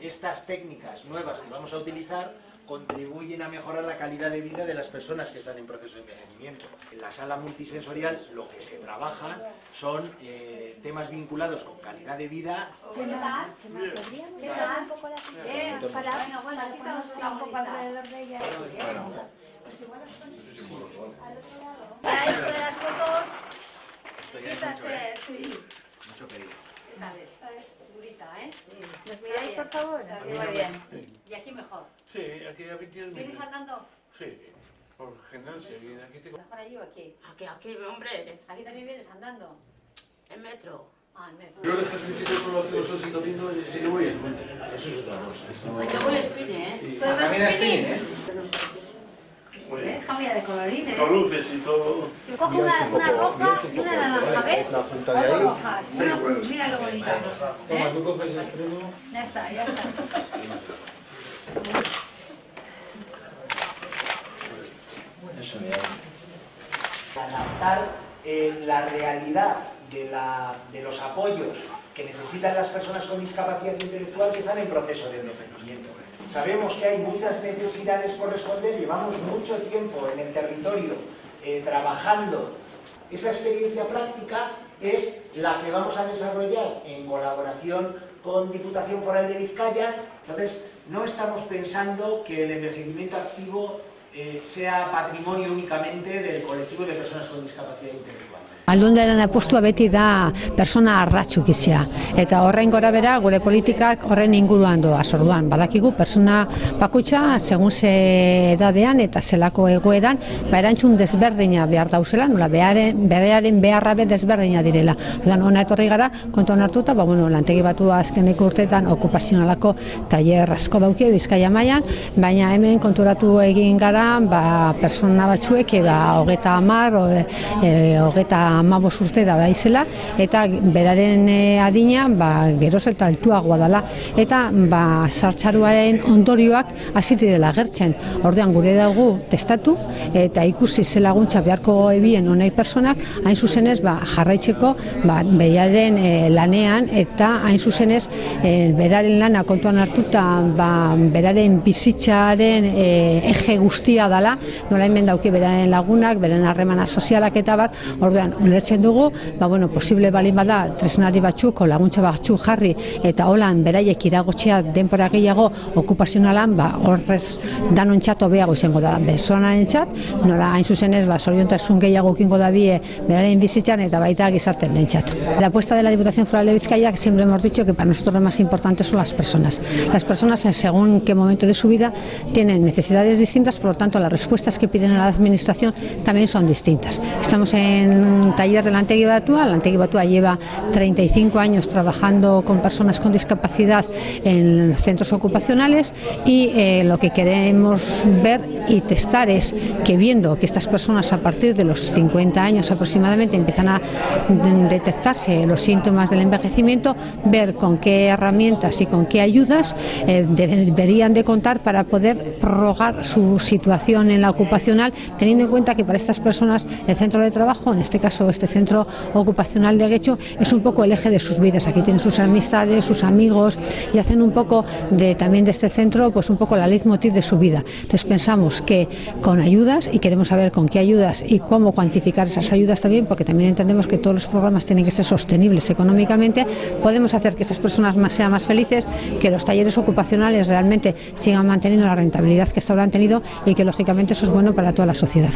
Estas técnicas nuevas que vamos a utilizar contribuyen a mejorar la calidad de vida de las personas que están en proceso de envejecimiento. En la sala multisensorial lo que se trabaja son temas vinculados con calidad de vida. Mucho pedido. Esta es durita, ¿eh? ¿Nos miráis, por favor? Muy bien. ¿Y aquí mejor? Sí, aquí a 20 ¿Vienes andando? Sí, por general sí. Aquí tengo... ¿Mejor allí o aquí? Aquí, hombre, ¿Aquí también vienes andando? en metro. Ah, en metro. Yo el ejercicio solo lo hago así caminando y no voy en cuenta. Eso es otra cosa. Yo voy a spinning, ¿eh? ¿Puedes ver También spinning? ¿eh? ¿Ves? Cambia de colorines. Con luces y todo. Coge una roja y una naranja, ¿ves? La punta de ahí. Dos rojas. Una azul. Mira qué bonita. Toma, tú coges el extremo. Ya está, ya está. Eso adaptar la realidad de los apoyos que necesitan las personas con discapacidad intelectual que están en proceso de envejecimiento. Sabemos que hay muchas necesidades por responder, llevamos mucho tiempo en el territorio trabajando. Esa experiencia práctica es la que vamos a desarrollar en colaboración con Diputación Foral de Vizcaya. Entonces, no estamos pensando que el envejecimiento activo sea patrimonio únicamente del colectivo de personas con discapacidad intelectual. Aldundiaren apustua beti da persona ardatzu gizea, eta horren gora bera gure politikak horren inguruan doaz. Orduan, badakigu persona bakoitza segun ze edadean eta zelako egoeran erantzun desberdina behar dauzela, nola berearen beharra desberdina direla. Orduan, hona etorri gara, kontuan hartuta, lantegi batua azkeneko urteetan okupazionalako tailer asko dauki Bizkaia mailan, baina hemen konturatu egin gara, persona batzuek 30-15 urte da daizela, eta beraren adina geroz eta altuagoa dela, eta sartzaruaren ondorioak hasi direla agertzen. Orduan gure dugu testatu eta ikusi ze laguntza beharko ebien honei personak, hain zuzenez jarraitzeko beraren lanean, eta hain zuzenez beraren lana kontuan hartuta beraren bizitzaren eje guztia dela, nola hemen dauki beraren lagunak, beraren harremana sozialak eta bar. Orduan, ulertzen dugu, posible balin bada tresnari batzuk, laguntza batzuk jarri, eta holan beraiek iragotzea denbora gehiago okupazionalan, horrez danontzat hobeago izango da. Personaren txat, nola hain zuzenez, zoriontasun gehiago ukingo da bie beraren bizitzan eta baita gizarten nentzat. La apuesta de la Diputación Foral de Vizcaya, siempre hemos dicho que para nosotros lo más importante son las personas. Las personas, según qué momento de su vida, tienen necesidades distintas, por lo tanto las respuestas que piden a la administración también son distintas. Estamos en un taller de Lantegi Batua. Lantegi Batua lleva 35 años trabajando con personas con discapacidad en los centros ocupacionales, y lo que queremos ver y testar es que, viendo que estas personas a partir de los 50 años aproximadamente empiezan a detectarse los síntomas del envejecimiento, ver con qué herramientas y con qué ayudas deberían de contar para poder prorrogar su situación en la ocupacional, teniendo en cuenta que para estas personas el centro de trabajo, en este caso este centro ocupacional de Getxo, es un poco el eje de sus vidas. Aquí tienen sus amistades, sus amigos, y hacen un poco también de este centro un poco la leitmotiv de su vida. Entonces pensamos que con ayudas, y queremos saber con qué ayudas y cómo cuantificar esas ayudas también, porque también entendemos que todos los programas tienen que ser sostenibles económicamente, podemos hacer que esas personas sean más felices, que los talleres ocupacionales realmente sigan manteniendo la rentabilidad que hasta ahora han tenido, y que lógicamente eso es bueno para toda la sociedad.